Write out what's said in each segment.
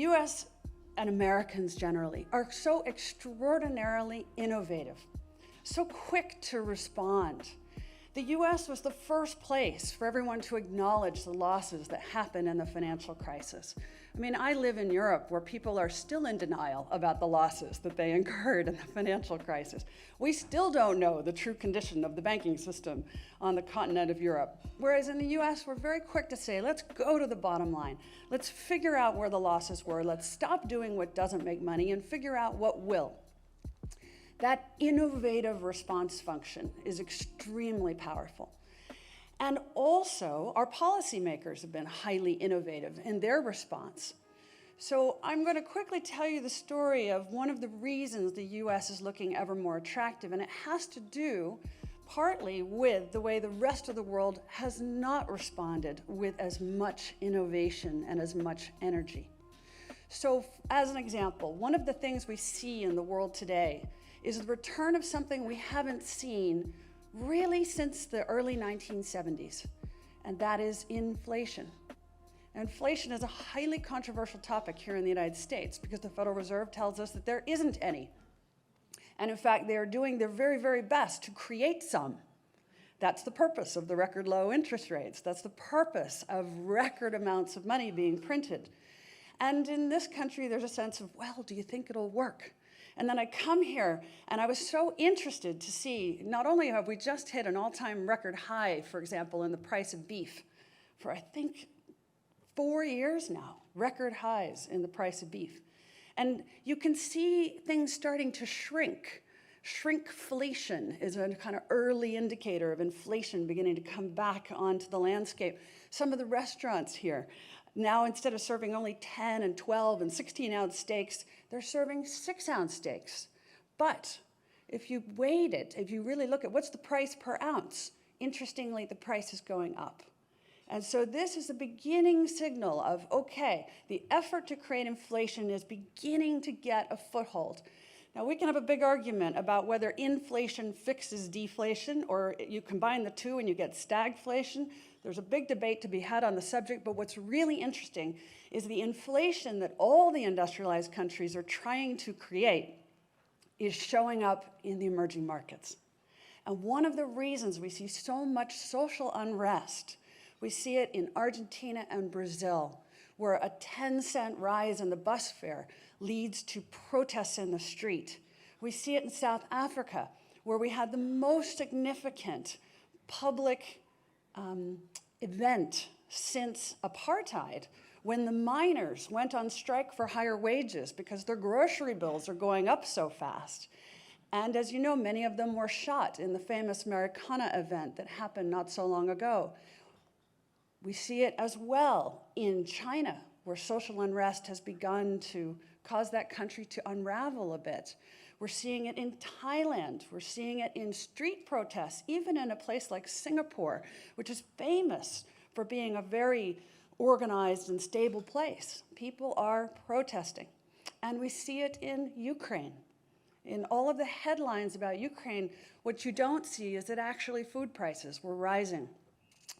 US and Americans generally are so extraordinarily innovative, so quick to respond. The US was the first place for everyone to acknowledge the losses that happened in the financial crisis. I mean, I live in Europe where people are still in denial about the losses that they incurred in the financial crisis. We still don't know the true condition of the banking system on the continent of Europe. Whereas in the US, we're very quick to say, let's go to the bottom line. Let's figure out where the losses were. Let's stop doing what doesn't make money and figure out what will. That innovative response function is extremely powerful. And also, our policymakers have been highly innovative in their response. So I'm going to quickly tell you the story of one of the reasons the US is looking ever more attractive, and it has to do partly with the way the rest of the world has not responded with as much innovation and as much energy. So as an example, one of the things we see in the world today is the return of something we haven't seen really since the early 1970s, and that is inflation. Inflation is a highly controversial topic here in the United States because the Federal Reserve tells us that there isn't any. And in fact, they are doing their very, very best to create some. That's the purpose of the record low interest rates. That's the purpose of record amounts of money being printed. And in this country, there's a sense of, well, do you think it'll work? And then I come here, and I was so interested to see, not only have we just hit an all-time record high, for example, in the price of beef, for I think 4 years now, record highs in the price of beef. And you can see things starting to shrink. Shrinkflation is a kind of early indicator of inflation beginning to come back onto the landscape. Some of the restaurants here, now instead of serving only 10 and 12 and 16-ounce steaks, they're serving 6-ounce steaks. But if you weight it, if you really look at what's the price per ounce, interestingly, the price is going up. And so this is the beginning signal of, okay, the effort to create inflation is beginning to get a foothold. Now, we can have a big argument about whether inflation fixes deflation or you combine the two and you get stagflation. There's a big debate to be had on the subject, but what's really interesting is the inflation that all the industrialized countries are trying to create is showing up in the emerging markets. And one of the reasons we see so much social unrest, we see it in Argentina and Brazil, where a 10-cent rise in the bus fare leads to protests in the street. We see it in South Africa, where we had the most significant public event since apartheid, when the miners went on strike for higher wages because their grocery bills are going up so fast. And as you know, many of them were shot in the famous Marikana event that happened not so long ago. We see it as well in China, where social unrest has begun to cause that country to unravel a bit. We're seeing it in Thailand. We're seeing it in street protests, even in a place like Singapore, which is famous for being a very organized and stable place. People are protesting. And we see it in Ukraine. In all of the headlines about Ukraine, what you don't see is that actually food prices were rising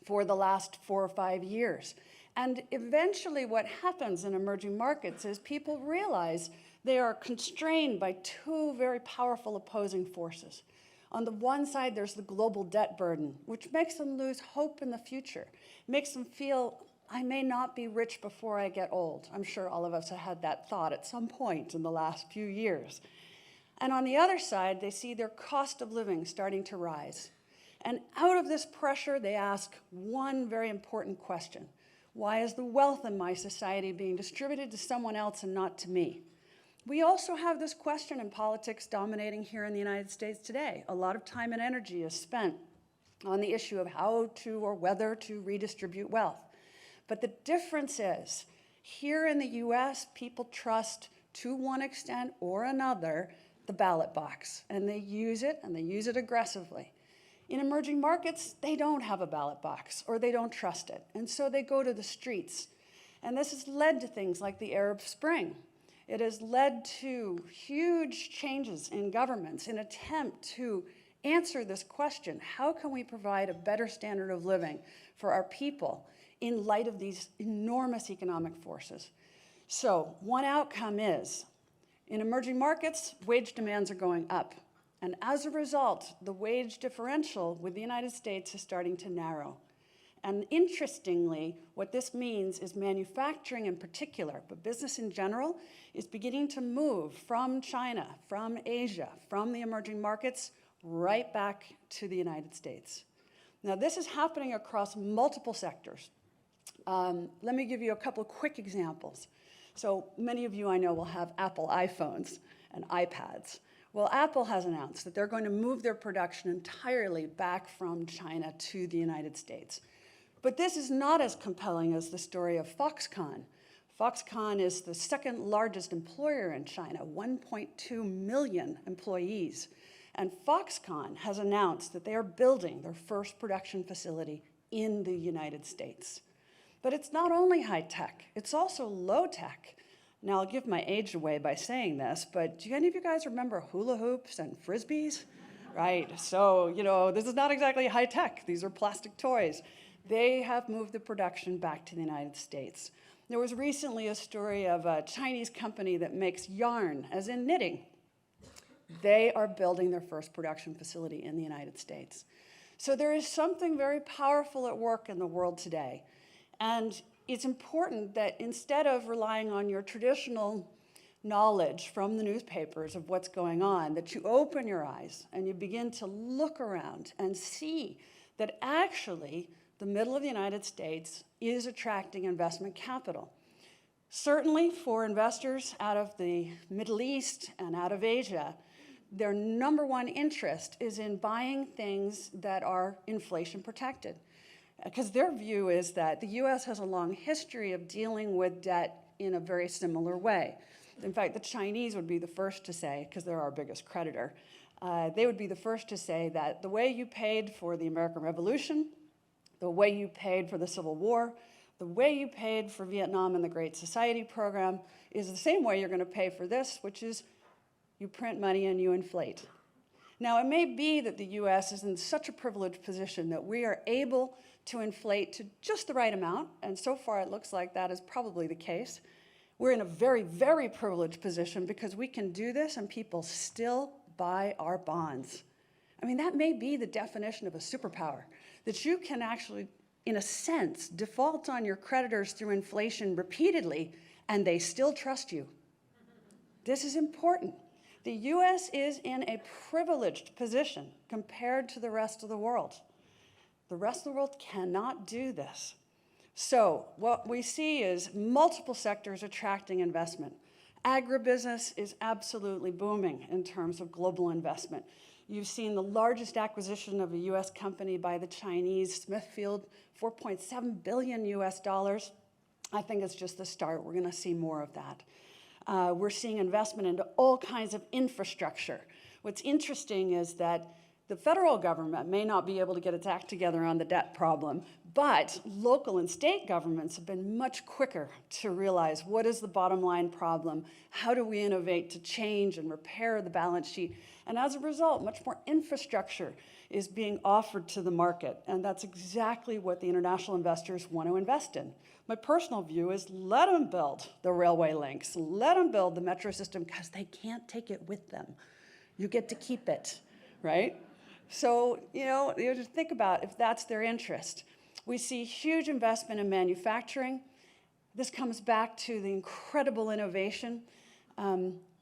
for the last 4 or 5 years. And eventually what happens in emerging markets is people realize they are constrained by two very powerful opposing forces. On the one side, there's the global debt burden, which makes them lose hope in the future, makes them feel, I may not be rich before I get old. I'm sure all of us have had that thought at some point in the last few years. And on the other side, they see their cost of living starting to rise. And out of this pressure, they ask one very important question. Why is the wealth in my society being distributed to someone else and not to me? We also have this question in politics dominating here in the United States today. A lot of time and energy is spent on the issue of how to or whether to redistribute wealth. But the difference is, here in the US, people trust, to one extent or another, the ballot box. And they use it aggressively. In emerging markets, they don't have a ballot box, or they don't trust it. And so they go to the streets. And this has led to things like the Arab Spring. It has led to huge changes in governments in an attempt to answer this question. How can we provide a better standard of living for our people in light of these enormous economic forces? So one outcome is, in emerging markets, wage demands are going up. And as a result, the wage differential with the United States is starting to narrow. And interestingly, what this means is manufacturing in particular, but business in general, is beginning to move from China, from Asia, from the emerging markets, right back to the United States. Now, this is happening across multiple sectors. Let me give you a couple of quick examples. So many of you I know will have Apple iPhones and iPads. Well, Apple has announced that they're going to move their production entirely back from China to the United States. But this is not as compelling as the story of Foxconn. Foxconn is the second largest employer in China, 1.2 million employees. And Foxconn has announced that they are building their first production facility in the United States. But it's not only high tech, it's also low tech. Now, I'll give my age away by saying this, but do any of you guys remember hula hoops and frisbees? Right, so, this is not exactly high tech. These are plastic toys. They have moved the production back to the United States. There was recently a story of a Chinese company that makes yarn, as in knitting. They are building their first production facility in the United States. So there is something very powerful at work in the world today. And it's important that instead of relying on your traditional knowledge from the newspapers of what's going on, that you open your eyes and you begin to look around and see that actually the middle of the United States is attracting investment capital. Certainly for investors out of the Middle East and out of Asia, their number one interest is in buying things that are inflation protected. Because their view is that the US has a long history of dealing with debt in a very similar way. In fact, the Chinese would be the first to say, because they're our biggest creditor, they would be the first to say that the way you paid for the American Revolution, the way you paid for the Civil War, the way you paid for Vietnam and the Great Society program is the same way you're going to pay for this, which is you print money and you inflate. Now, it may be that the US is in such a privileged position that we are able to inflate to just the right amount, and so far it looks like that is probably the case. We're in a very, very privileged position because we can do this and people still buy our bonds. I mean, that may be the definition of a superpower, that you can actually, in a sense, default on your creditors through inflation repeatedly and they still trust you. This is important. The US is in a privileged position compared to the rest of the world. The rest of the world cannot do this. So what we see is multiple sectors attracting investment. Agribusiness is absolutely booming in terms of global investment. You've seen the largest acquisition of a US company by the Chinese, Smithfield, $4.7 billion US dollars. I think it's just the start. We're going to see more of that. We're seeing investment into all kinds of infrastructure. What's interesting is that the federal government may not be able to get its act together on the debt problem, but local and state governments have been much quicker to realize what is the bottom line problem, how do we innovate to change and repair the balance sheet, and as a result, much more infrastructure is being offered to the market, and that's exactly what the international investors want to invest in. My personal view is let them build the railway links, let them build the metro system, because they can't take it with them. You get to keep it, right? So, you have to think about if that's their interest. We see huge investment in manufacturing. This comes back to the incredible innovation.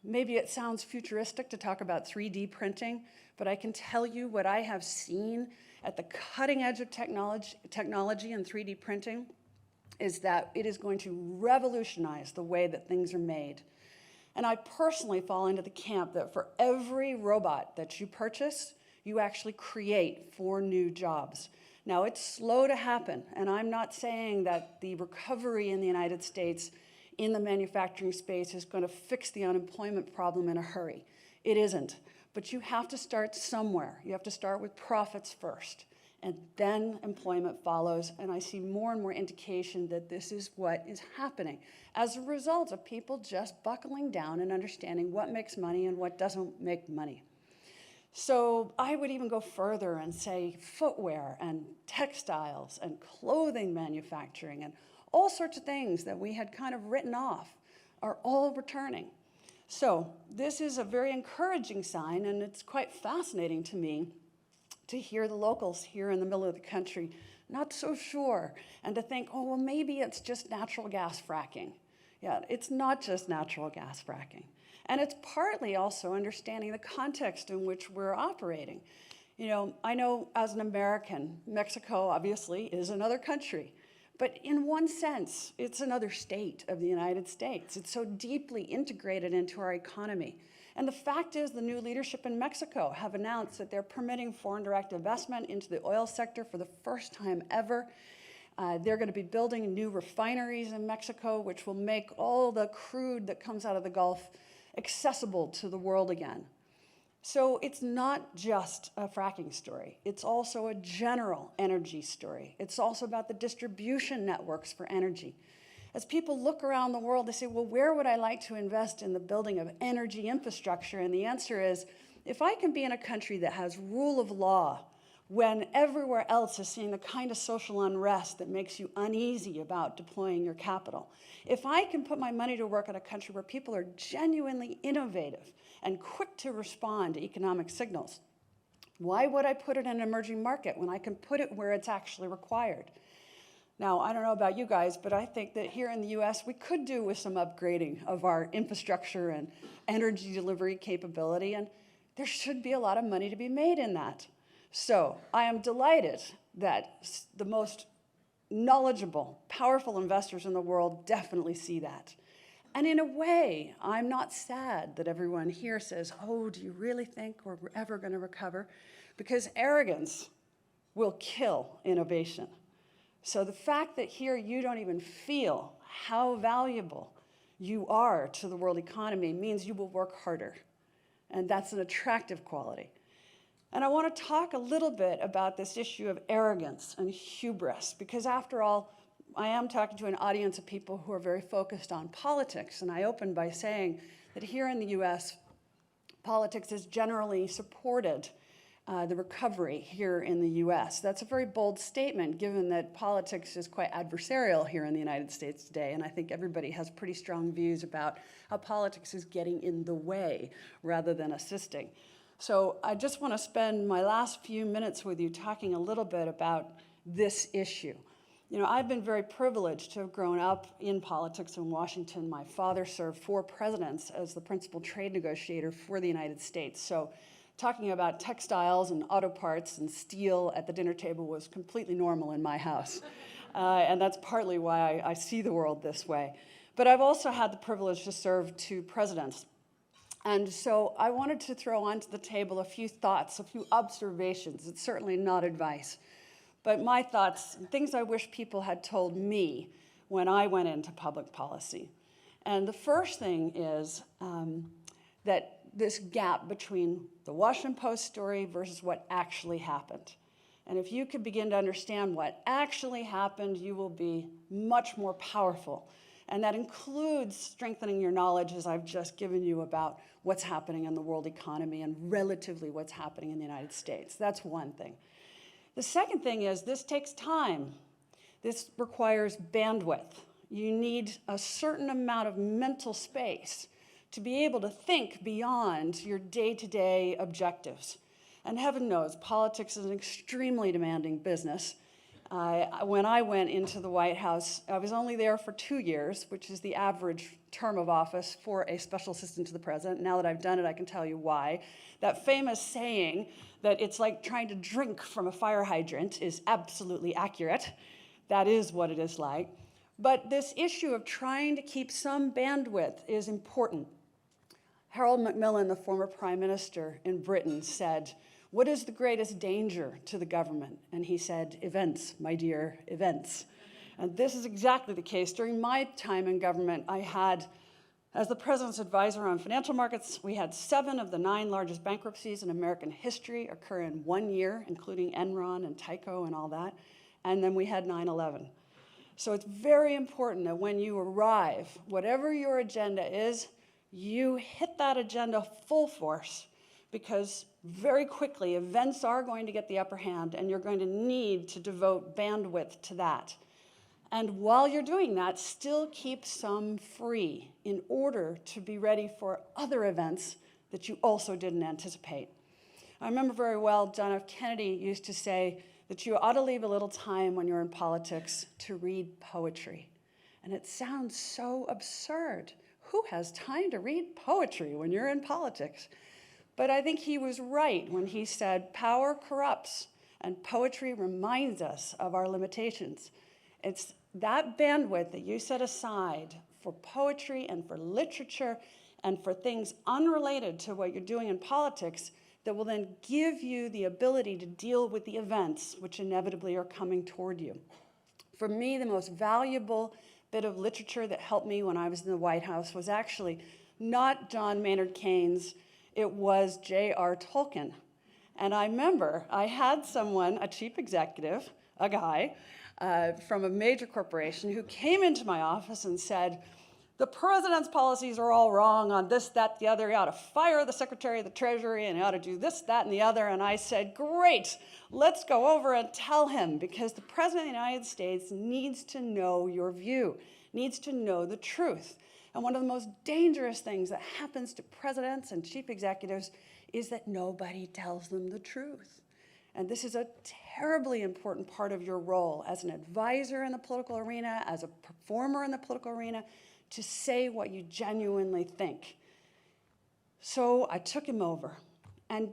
Maybe it sounds futuristic to talk about 3D printing, but I can tell you what I have seen at the cutting edge of technology and 3D printing is that it is going to revolutionize the way that things are made. And I personally fall into the camp that for every robot that you purchase, you actually create 4 new jobs. Now, it's slow to happen, and I'm not saying that the recovery in the United States in the manufacturing space is going to fix the unemployment problem in a hurry. It isn't. But you have to start somewhere. You have to start with profits first, and then employment follows, and I see more and more indication that this is what is happening as a result of people just buckling down and understanding what makes money and what doesn't make money. So I would even go further and say footwear and textiles and clothing manufacturing and all sorts of things that we had kind of written off are all returning. So this is a very encouraging sign, and it's quite fascinating to me to hear the locals here in the middle of the country not so sure, and to think, oh, well, maybe it's just natural gas fracking. Yeah, it's not just natural gas fracking. And it's partly also understanding the context in which we're operating. You know, I know as an American, Mexico obviously is another country. But in one sense, it's another state of the United States. It's so deeply integrated into our economy. And the fact is, the new leadership in Mexico have announced that they're permitting foreign direct investment into the oil sector for the first time ever. They're going to be building new refineries in Mexico, which will make all the crude that comes out of the Gulf accessible to the world again. So it's not just a fracking story. It's also a general energy story. It's also about the distribution networks for energy. As people look around the world, they say, well, where would I like to invest in the building of energy infrastructure? And the answer is, if I can be in a country that has rule of law, when everywhere else is seeing the kind of social unrest that makes you uneasy about deploying your capital, if I can put my money to work in a country where people are genuinely innovative and quick to respond to economic signals, why would I put it in an emerging market when I can put it where it's actually required? Now, I don't know about you guys, but I think that here in the US, we could do with some upgrading of our infrastructure and energy delivery capability, and there should be a lot of money to be made in that. So I am delighted that the most knowledgeable, powerful investors in the world definitely see that. And in a way, I'm not sad that everyone here says, oh, do you really think we're ever going to recover? Because arrogance will kill innovation. So the fact that here you don't even feel how valuable you are to the world economy means you will work harder. And that's an attractive quality. And I want to talk a little bit about this issue of arrogance and hubris, because after all, I am talking to an audience of people who are very focused on politics. And I opened by saying that here in the US, politics has generally supported the recovery here in the US. That's a very bold statement, given that politics is quite adversarial here in the United States today. And I think everybody has pretty strong views about how politics is getting in the way rather than assisting. So I just want to spend my last few minutes with you talking a little bit about this issue. You know, I've been very privileged to have grown up in politics in Washington. My father served 4 presidents as the principal trade negotiator for the United States. So talking about textiles and auto parts and steel at the dinner table was completely normal in my house. And that's partly why I see the world this way. But I've also had the privilege to serve 2 presidents. And so I wanted to throw onto the table a few thoughts, a few observations. It's certainly not advice, but my thoughts, things I wish people had told me when I went into public policy. And the first thing is that this gap between the Washington Post story versus what actually happened. And if you could begin to understand what actually happened, you will be much more powerful. And that includes strengthening your knowledge, as I've just given you, about what's happening in the world economy and relatively what's happening in the United States. That's one thing. The second thing is this takes time. This requires bandwidth. You need a certain amount of mental space to be able to think beyond your day-to-day objectives. And heaven knows, politics is an extremely demanding business. When I went into the White House, I was only there for 2 years, which is the average term of office for a special assistant to the president. Now that I've done it, I can tell you why. That famous saying that it's like trying to drink from a fire hydrant is absolutely accurate. That is what it is like. But this issue of trying to keep some bandwidth is important. Harold Macmillan, the former prime minister in Britain, said, "What is the greatest danger to the government?" And he said, "Events, my dear, events." And this is exactly the case. During my time in government, I had, as the president's advisor on financial markets, we had 7 of the 9 largest bankruptcies in American history occur in 1 year, including Enron and Tyco and all that. And then we had 9/11. So it's very important that when you arrive, whatever your agenda is, you hit that agenda full force, because very quickly events are going to get the upper hand and you're going to need to devote bandwidth to that. And while you're doing that, still keep some free in order to be ready for other events that you also didn't anticipate. I remember very well John F. Kennedy used to say that you ought to leave a little time when you're in politics to read poetry. And it sounds so absurd. Who has time to read poetry when you're in politics? But I think he was right when he said, power corrupts, and poetry reminds us of our limitations. It's that bandwidth that you set aside for poetry and for literature and for things unrelated to what you're doing in politics that will then give you the ability to deal with the events which inevitably are coming toward you. For me, the most valuable bit of literature that helped me when I was in the White House was actually not John Maynard Keynes, it was J.R. Tolkien. And I remember I had someone, a chief executive, a guy from a major corporation who came into my office and said, the president's policies are all wrong on this, that, the other. He ought to fire the Secretary of the Treasury and he ought to do this, that, and the other. And I said, great, let's go over and tell him, because the President of the United States needs to know your view, needs to know the truth. And one of the most dangerous things that happens to presidents and chief executives is that nobody tells them the truth. And this is a terribly important part of your role as an advisor in the political arena, as a performer in the political arena, to say what you genuinely think. So I took him over, and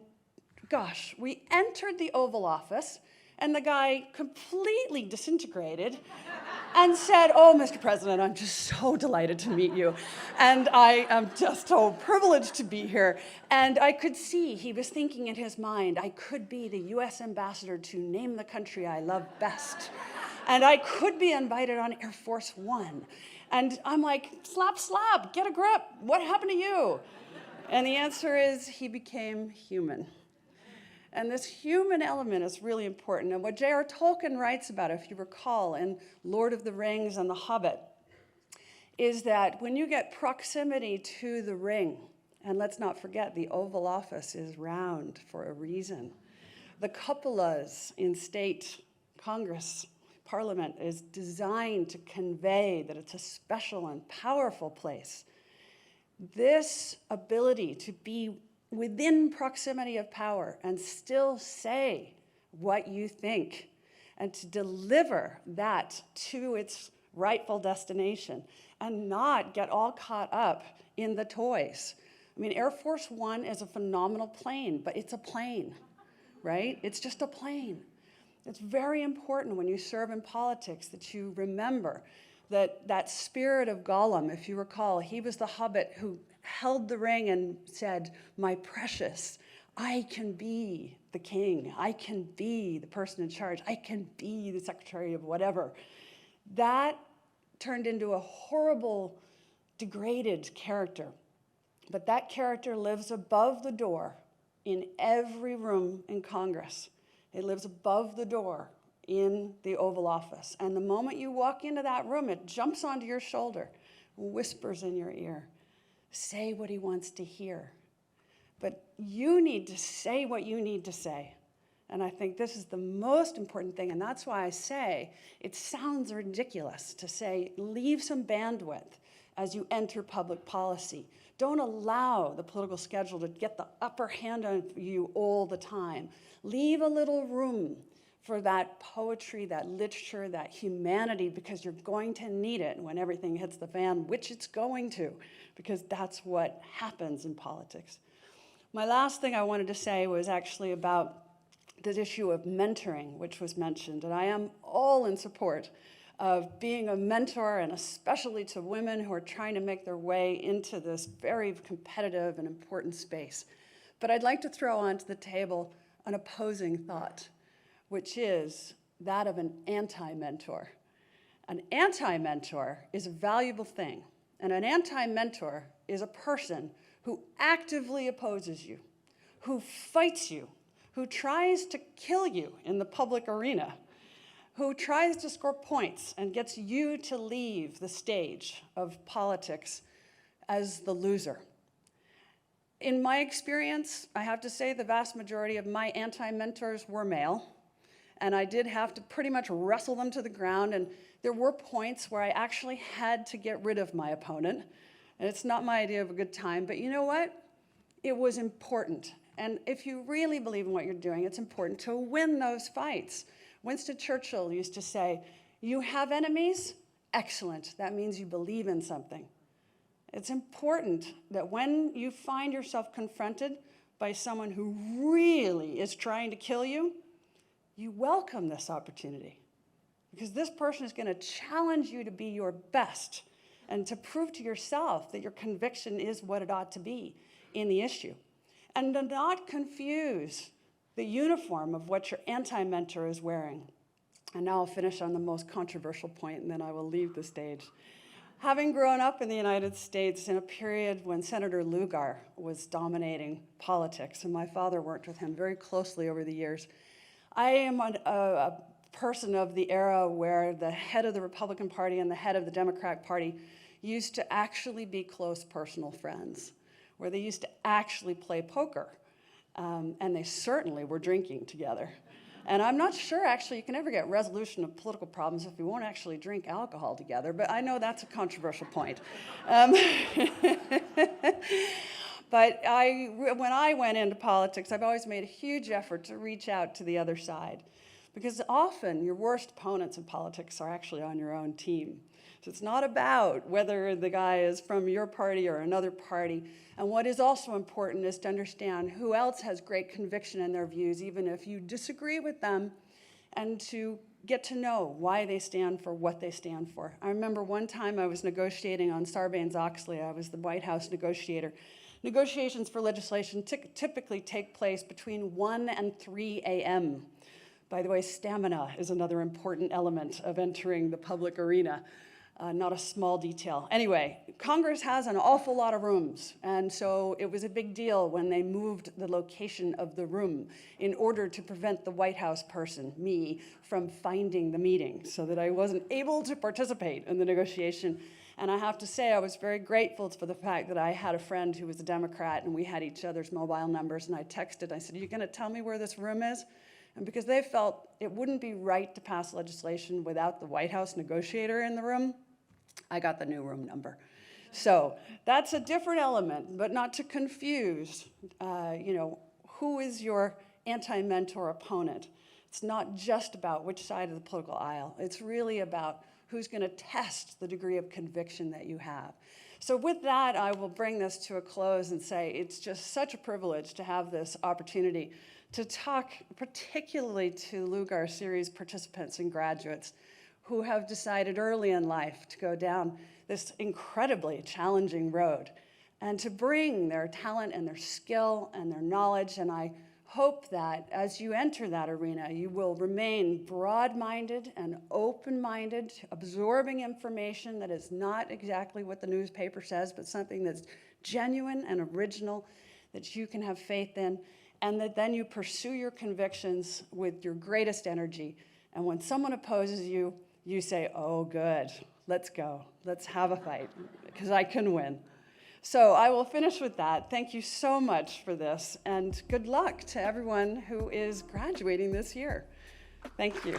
gosh, we entered the Oval Office, and the guy completely disintegrated and said, oh, Mr. President, I'm just so delighted to meet you. And I am just so privileged to be here. And I could see he was thinking in his mind, I could be the US ambassador to name the country I love best. And I could be invited on Air Force One. And I'm like, slap, slap, get a grip. What happened to you? And the answer is he became human. And this human element is really important. And what J.R. Tolkien writes about, if you recall, in Lord of the Rings and The Hobbit, is that when you get proximity to the ring, and let's not forget the Oval Office is round for a reason. The cupolas in state Congress, Parliament, is designed to convey that it's a special and powerful place. This ability to be within proximity of power and still say what you think and to deliver that to its rightful destination and not get all caught up in the toys. I mean, Air Force One is a phenomenal plane, but it's a plane, right? It's just a plane. It's very important when you serve in politics that you remember that spirit of Gollum, if you recall, he was the hobbit who held the ring and said, my precious, I can be the king. I can be the person in charge. I can be the secretary of whatever. That turned into a horrible, degraded character. But that character lives above the door in every room in Congress. It lives above the door in the Oval Office. And the moment you walk into that room, it jumps onto your shoulder, whispers in your ear. Say what he wants to hear. But you need to say what you need to say. And I think this is the most important thing. And that's why I say it sounds ridiculous to say leave some bandwidth as you enter public policy. Don't allow the political schedule to get the upper hand on you all the time. Leave a little room for that poetry, that literature, that humanity, because you're going to need it when everything hits the fan, which it's going to, because that's what happens in politics. My last thing I wanted to say was actually about this issue of mentoring, which was mentioned, and I am all in support of being a mentor, and especially to women who are trying to make their way into this very competitive and important space. But I'd like to throw onto the table an opposing thought, which is that of an anti-mentor. An anti-mentor is a valuable thing, and an anti-mentor is a person who actively opposes you, who fights you, who tries to kill you in the public arena, who tries to score points and gets you to leave the stage of politics as the loser. In my experience, I have to say the vast majority of my anti-mentors were male, and I did have to pretty much wrestle them to the ground, and there were points where I actually had to get rid of my opponent. And it's not my idea of a good time, but you know what? It was important. And if you really believe in what you're doing, it's important to win those fights. Winston Churchill used to say, you have enemies? Excellent. That means you believe in something. It's important that when you find yourself confronted by someone who really is trying to kill you, you welcome this opportunity. Because this person is going to challenge you to be your best and to prove to yourself that your conviction is what it ought to be in the issue. And to not confuse the uniform of what your anti-mentor is wearing. And now I'll finish on the most controversial point, and then I will leave the stage. Having grown up in the United States in a period when Senator Lugar was dominating politics, and my father worked with him very closely over the years, I am a person of the era where the head of the Republican Party and the head of the Democratic Party used to actually be close personal friends, where they used to actually play poker, and they certainly were drinking together. And I'm not sure, actually, you can ever get resolution of political problems if we won't actually drink alcohol together, but I know that's a controversial point. But when I went into politics, I've always made a huge effort to reach out to the other side, because often your worst opponents in politics are actually on your own team. So it's not about whether the guy is from your party or another party. And what is also important is to understand who else has great conviction in their views, even if you disagree with them, and to get to know why they stand for what they stand for. I remember one time I was negotiating on Sarbanes-Oxley. I was the White House negotiator. Negotiations for legislation typically take place between 1 and 3 a.m. By the way, stamina is another important element of entering the public arena. Not a small detail. Anyway, Congress has an awful lot of rooms, and so it was a big deal when they moved the location of the room in order to prevent the White House person, me, from finding the meeting so that I wasn't able to participate in the negotiation. And I have to say, I was very grateful for the fact that I had a friend who was a Democrat, and we had each other's mobile numbers, and I texted, I said, are you gonna tell me where this room is? And because they felt it wouldn't be right to pass legislation without the White House negotiator in the room, I got the new room number. So that's a different element, but not to confuse, who is your anti-mentor opponent. It's not just about which side of the political aisle. It's really about who's going to test the degree of conviction that you have. So with that, I will bring this to a close and say it's just such a privilege to have this opportunity to talk particularly to Lugar Series participants and graduates who have decided early in life to go down this incredibly challenging road and to bring their talent and their skill and their knowledge. And I hope that as you enter that arena, you will remain broad-minded and open-minded, absorbing information that is not exactly what the newspaper says, but something that's genuine and original that you can have faith in, and that then you pursue your convictions with your greatest energy. And when someone opposes you, you say, oh, good, let's go. Let's have a fight, because I can win. So I will finish with that. Thank you so much for this, and good luck to everyone who is graduating this year. Thank you.